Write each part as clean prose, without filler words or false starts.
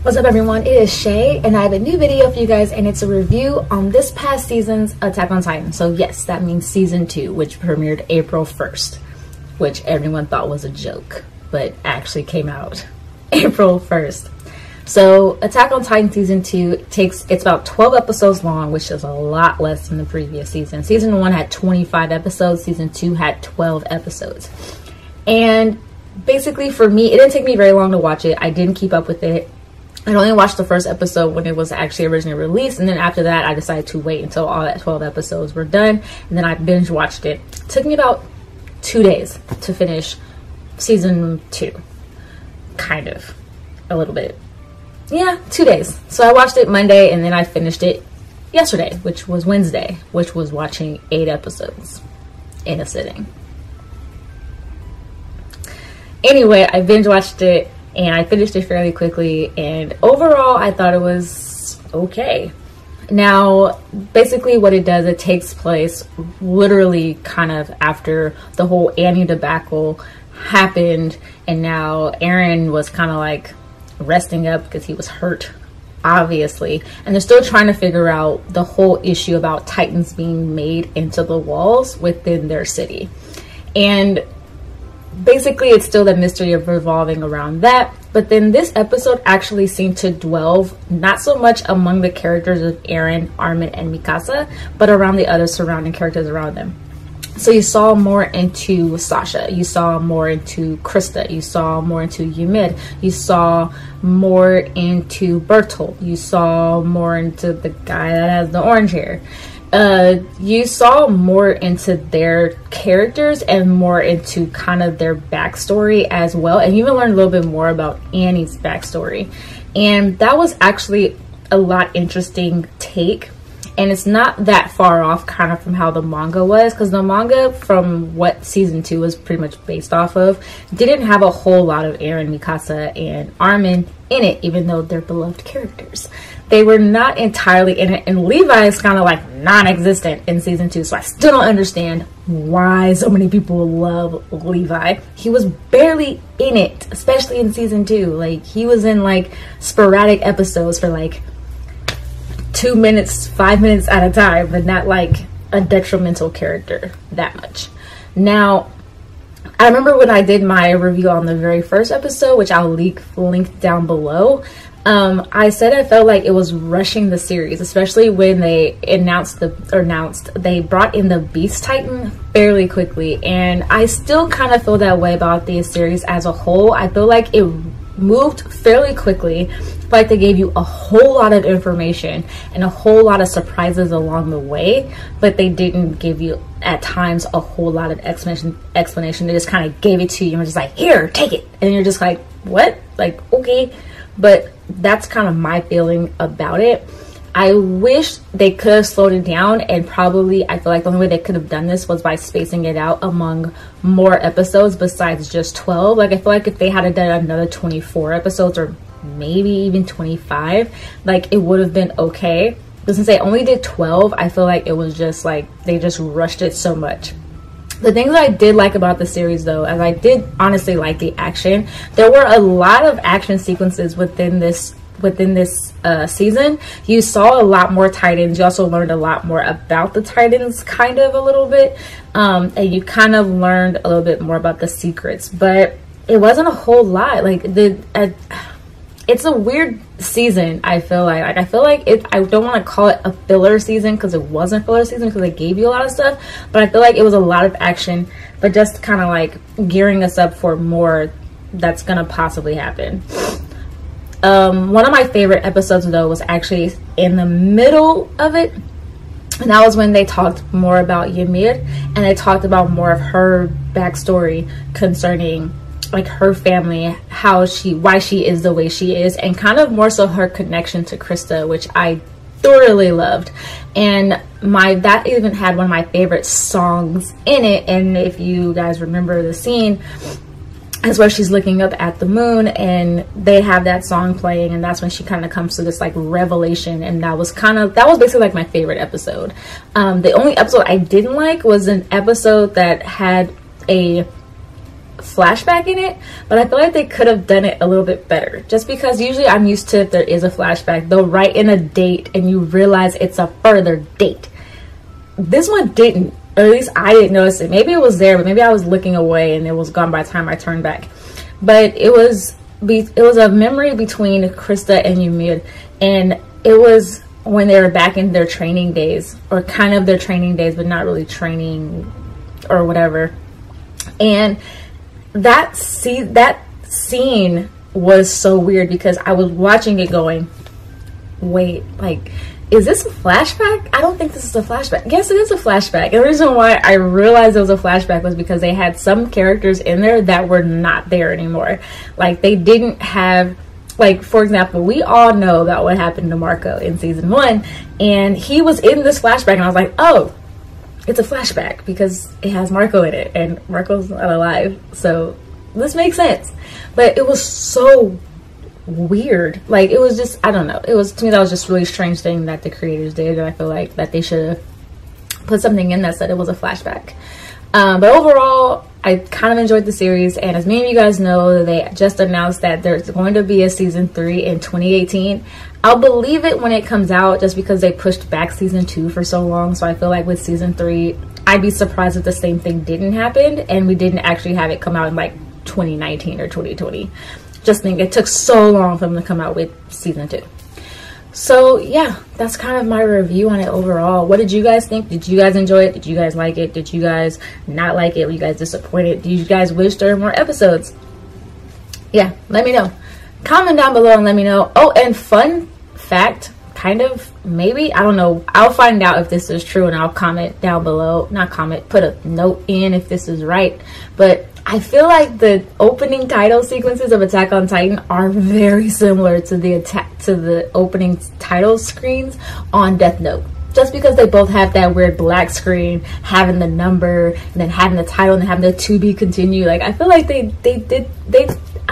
What's up everyone, it is Shay and I have a new video for you guys, and it's a review on this past season's Attack on Titan. So yes, that means season 2, which premiered April 1st, which everyone thought was a joke, but actually came out April 1st. So Attack on Titan season 2 it's about 12 episodes long, which is a lot less than the previous season. Season 1 had 25 episodes, season 2 had 12 episodes. And basically for me, it didn't take me very long to watch it. I didn't keep up with it. I only watched the first episode when it was actually originally released, and then after that I decided to wait until all that 12 episodes were done, and then I binge watched it. It took me about 2 days to finish season 2. Kind of. A little bit. Yeah, 2 days. So I watched it Monday and then I finished it yesterday, which was Wednesday, which was watching 8 episodes in a sitting. Anyway, I binge watched it and I finished it fairly quickly, and overall I thought it was okay. Now, basically what it does, it takes place literally kind of after the whole Annie debacle happened, and now Eren was kind of like resting up because he was hurt, obviously, and they're still trying to figure out the whole issue about Titans being made into the walls within their city. And basically it's still the mystery of revolving around that. But then this episode actually seemed to dwell not so much among the characters of Eren, Armin, and Mikasa, but around the other surrounding characters around them. So you saw more into Sasha, you saw more into Krista, you saw more into Ymir, you saw more into Bertolt, you saw more into the guy that has the orange hair. You saw more into their characters and more into kind of their backstory as well, and you even learned a little bit more about Annie's backstory, and that was actually a lot interesting take. And it's not that far off kind of from how the manga was, because the manga, from what season 2 was pretty much based off of, didn't have a whole lot of Eren, Mikasa, and Armin in it, even though they're beloved characters. They were not entirely in it, and Levi is kind of like non-existent in season 2, so I still don't understand why so many people love Levi. He was barely in it, especially in season 2. Like, he was in like sporadic episodes for like 2 minutes, 5 minutes at a time, but not like a detrimental character that much. Now, I remember when I did my review on the very first episode, which I'll link down below, I said I felt like it was rushing the series, especially when they they brought in the Beast Titan fairly quickly, and I still kind of feel that way about the series as a whole. I feel like it moved fairly quickly. Like they gave you a whole lot of information and a whole lot of surprises along the way, but they didn't give you at times a whole lot of explanation. They just kind of gave it to you and were just like, here, take it, and you're just like, what? Like, okay. But that's kind of my feeling about it. I wish they could have slowed it down, and probably I feel like the only way they could have done this was by spacing it out among more episodes besides just 12. Like, I feel like if they had done another 24 episodes or maybe even 25, like, it would have been okay. But since they only did 12, I feel like it was just like they just rushed it so much. The things that I did like about the series, though, as I did honestly like the action, there were a lot of action sequences within this season. You saw a lot more Titans. You also learned a lot more about the Titans, kind of a little bit, and you kind of learned a little bit more about the secrets, but it wasn't a whole lot. Like, it's a weird season. I feel like I don't want to call it a filler season, because it wasn't filler season, because they gave you a lot of stuff, but I feel like it was a lot of action, but just kind of like gearing us up for more that's gonna possibly happen. One of my favorite episodes, though, was actually in the middle of it, and that was when they talked more about Ymir, and they talked about more of her backstory concerning like her family, why she is the way she is, and kind of more so her connection to Krista, which I thoroughly loved. And that even had one of my favorite songs in it, and if you guys remember the scene, is where she's looking up at the moon and they have that song playing, and that's when she kind of comes to this like revelation, and that was basically like my favorite episode. The only episode I didn't like was an episode that had a flashback in it, but I feel like they could have done it a little bit better, just because usually I'm used to, if there is a flashback, they'll write in a date and you realize it's a further date. This one didn't, or at least I didn't notice it. Maybe it was there, but maybe I was looking away and it was gone by the time I turned back. But it was a memory between Krista and Ymir, and it was when they were back in their training days, or kind of their training days, but not really training or whatever. And that scene was so weird, because I was watching it going, wait, like, is this a flashback? I don't think this is a flashback. Yes, it is a flashback. And the reason why I realized it was a flashback was because they had some characters in there that were not there anymore. Like, they didn't have, like, for example, we all know about what happened to Marco in season 1, and he was in this flashback, and I was like, oh, it's a flashback because it has Marco in it, and Marco's not alive, so this makes sense. But it was so weird. Like, it was just, I don't know, it was, to me, that was just a really strange thing that the creators did, and I feel like that they should have put something in that said it was a flashback. But overall, I kind of enjoyed the series, and as many of you guys know, they just announced that there's going to be a season 3 in 2018. I'll believe it when it comes out, just because they pushed back season 2 for so long. So I feel like with season 3, I'd be surprised if the same thing didn't happen and we didn't actually have it come out in like 2019 or 2020. Just think it took so long for them to come out with season 2. So yeah, that's kind of my review on it overall. What did you guys think? Did you guys enjoy it? Did you guys like it? Did you guys not like it? Were you guys disappointed? Do you guys wish there were more episodes? Yeah, let me know. Comment down below and let me know. Oh, and fun fact, kind of, maybe, I don't know, I'll find out if this is true, and I'll comment down below, not comment, put a note in if this is right. But I feel like the opening title sequences of Attack on Titan are very similar to the opening title screens on Death Note, just because they both have that weird black screen, having the number, and then having the title, and then having the to be continued. Like, I feel like I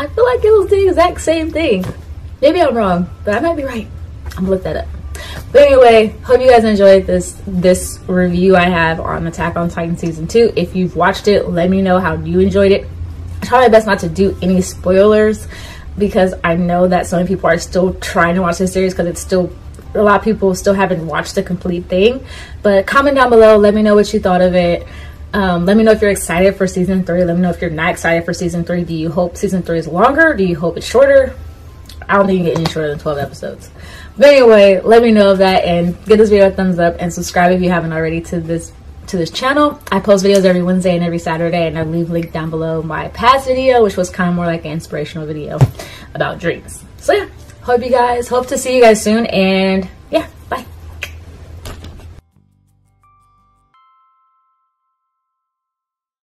feel like it was the exact same thing. Maybe I'm wrong, but I might be right. I'm gonna look that up. But anyway, hope you guys enjoyed this review I have on Attack on Titan season 2. If you've watched it, let me know how you enjoyed it. I try my best not to do any spoilers, because I know that so many people are still trying to watch this series, because it's still, a lot of people still haven't watched the complete thing. But comment down below, let me know what you thought of it. Let me know if you're excited for season 3. Let me know if you're not excited for season 3. Do you hope season 3 is longer? Do you hope it's shorter? I don't think you can get any shorter than 12 episodes. But anyway, let me know of that, and give this video a thumbs up, and subscribe if you haven't already to this channel. I post videos every Wednesday and every Saturday, and I leave a link down below my past video, which was kind of more like an inspirational video about dreams. So yeah, hope to see you guys soon, and